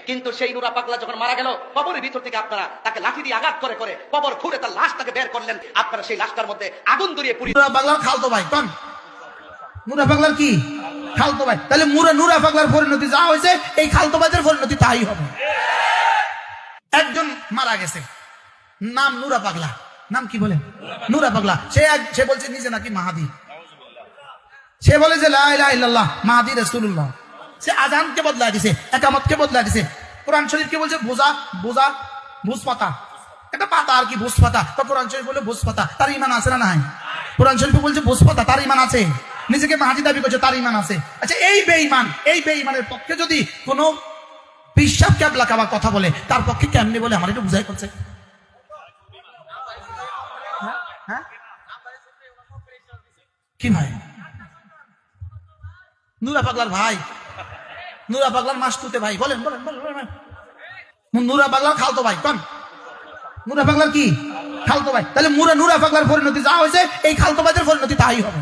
কিন্তু সেই নুরা পাগলা যখন মারা গেল, কবরের ভিতর থেকে আপনারা তাকে লাঠি দিয়ে আঘাত করে করে কবর খুঁড়ে তার লাশটাকে বের করলেন। আপনারা সেই লাশটার মধ্যে আগুন ধরিয়ে পুড়িয়ে। নুরা পাগলার খালতো ভাই কোন? নুরা পাগলার কি খালতো ভাই? তাহলে নুরা পাগলার পরিণতি যা হয়েছে, এই খালতো ভাইদের পরিণতি তাই হবে। একজন মারা গেছে, নাম নুরা পাগলা। নাম কি বলেন? নুরা পাগলা। সে বলছে নিজে নাকি মাহাদি। সে বলে যে লা ইলাহা ইল্লাল্লাহ মাহাদি রাসূলুল্লাহ। সে আযানকে বদলা দিছে, একামতকে বদলা দিছে। কোরআন শরীফকে বলছে ভুজ পাতা, এটা পাতা আর কি, ভুজ পাতা। তো কোরআন শরীফ বলে ভুজ পাতা, তার ঈমান আছে না নাই? কোরআন শরীফ বলছে ভুজ পাতা, তার ঈমান আছে। নিজেকে মাহাদি দাবি করছে, তার ঈমান আছে। আচ্ছা, এই বেঈমানের পক্ষে যদি কোনো পিশাব কেবলা কাবার কথা বলে, তার পক্ষে কেমনি বলে আমার একটু বুঝাই করছে। হ্যাঁ কি ভাই? নুরা পাগলার ভাই, নুরা পাগলার মাসতুতে ভাই। বলেন বলেন বলেন। নুরা পাগলার খালতো ভাই কোন? নুরা পাগলার কি খালতো ভাই? তাহলে নুরা পাগলার পরিণতি যা হয়েছে, এই খালতো ভাইদের পরিণতি তাই হবে।